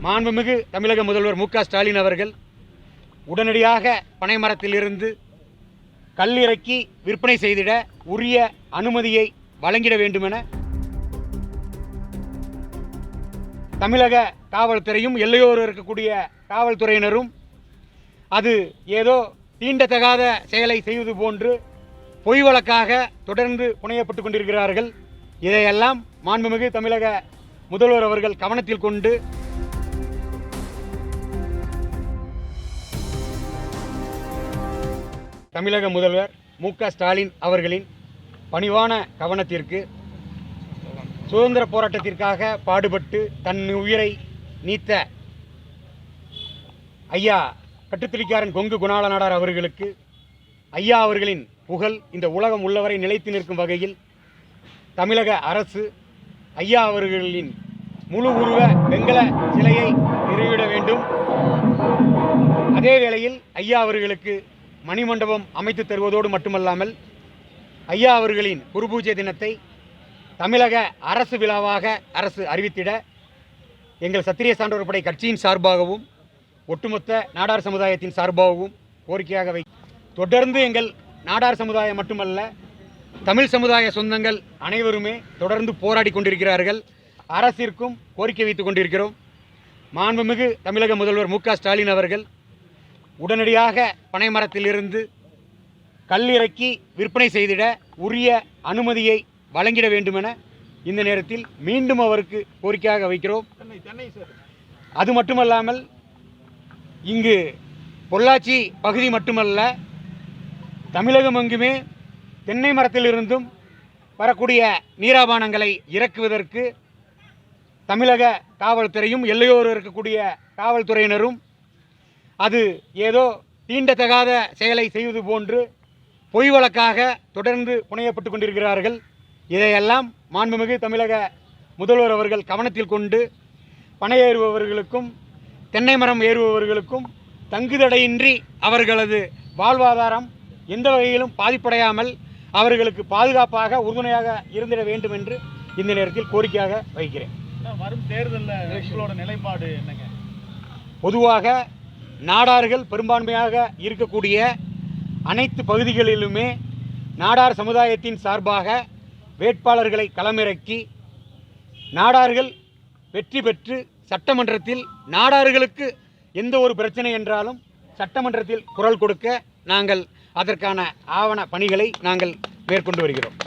மாண்புமிகு தமிழக முதல்வர் மு.க.ஸ்டாலின் அவர்கள் உடனடியாக பனைமரத்திலிருந்து கல் இறக்கி விற்பனை செய்திட உரிய அனுமதியை வழங்கிட வேண்டுமென தமிழக காவல்துறையும் எல்லையோடு இருக்கக்கூடிய காவல்துறையினரும் அது ஏதோ தீண்டத்தகாத செயலை செய்வது போன்று பொய் வழக்காக தொடர்ந்து புனையப்பட்டு கொண்டிருக்கிறார்கள். இதையெல்லாம் மாண்புமிகு தமிழக முதல்வர் அவர்கள் கவனத்தில் கொண்டு தமிழக முதல்வர் மு.க.ஸ்டாலின் அவர்களின் பணிவான கவனத்திற்கு சுதந்திர போராட்டத்திற்காக பாடுபட்டு தன் உயிரை நீத்த ஐயா கட்டுத்திலிக்காரன் கொங்கு குணாள நாடார் அவர்களுக்கு ஐயா அவர்களின் புகழ் இந்த உலகம் உள்ளவரை நிலைத்து நிற்கும் வகையில் தமிழக அரசு ஐயா அவர்களின் முழு உருவ வெண்கல சிலையை நிறுவிட வேண்டும். அதே வேளையில் ஐயா அவர்களுக்கு மணிமண்டபம் அமைத்து தருவதோடு மட்டுமல்லாமல் ஐயா அவர்களின் குருபூஜை தினத்தை தமிழக அரசு விழாவாக அரசு அறிவித்திட எங்கள் சத்திரிய சான்றோர் படை கட்சியின் சார்பாகவும் ஒட்டுமொத்த நாடார் சமுதாயத்தின் சார்பாகவும் கோரிக்கையாக தொடர்ந்து எங்கள் நாடார் சமுதாயம் மட்டுமல்ல தமிழ் சமுதாய சொந்தங்கள் அனைவருமே தொடர்ந்து போராடி கொண்டிருக்கிறார்கள். அரசிற்கும் கோரிக்கை வைத்துக் கொண்டிருக்கிறோம். மாண்புமிகு தமிழக முதல்வர் மு.க.ஸ்டாலின் அவர்கள் உடனடியாக பனைமரத்திலிருந்து கல் இறக்கி விற்பனை செய்திட உரிய அனுமதியை வழங்கிட வேண்டுமென இந்த நேரத்தில் மீண்டும் அவருக்கு கோரிக்கையாக வைக்கிறோம். அது மட்டுமல்லாமல் இங்கு பொள்ளாச்சி பகுதி மட்டுமல்ல தமிழகம் எங்குமே தென்னை மரத்திலிருந்தும் வரக்கூடிய நீராபானங்களை இறக்குவதற்கு தமிழக காவல்துறையும் எல்லையோடு இருக்கக்கூடிய காவல்துறையினரும் அது ஏதோ தீண்டத்தகாத செயலை செய்வது போன்று பொய் வழக்காக தொடர்ந்து புனையப்பட்டு கொண்டிருக்கிறார்கள். இதையெல்லாம் மாண்புமிகு தமிழக முதல்வர் அவர்கள் கவனத்தில் கொண்டு பனை ஏறுபவர்களுக்கும் தென்னை மரம் ஏறுபவர்களுக்கும் தங்குதடையின்றி அவர்களது வாழ்வாதாரம் எந்த வகையிலும் பாதிப்படையாமல் அவர்களுக்கு பாதுகாப்பாக உறுதுணையாக இருந்திட வேண்டும் என்று இந்த நேரத்தில் கோரிக்கையாக வைக்கிறேன். வரும் தேர்தலில் உங்களோட நிலைப்பாடு என்னங்க? பொதுவாக நாடார்கள் பெரும்பான்மையாக இருக்கக்கூடிய அனைத்து பகுதிகளிலுமே நாடார் சமுதாயத்தின் சார்பாக வேட்பாளர்களை களமிறக்கி நாடார்கள் வெற்றி பெற்று சட்டமன்றத்தில் நாடார்களுக்கு எந்த ஒரு பிரச்சனை என்றாலும் சட்டமன்றத்தில் குரல் கொடுக்க நாங்கள் அதற்கான ஆவண பணிகளை நாங்கள் மேற்கொண்டு வருகிறோம்.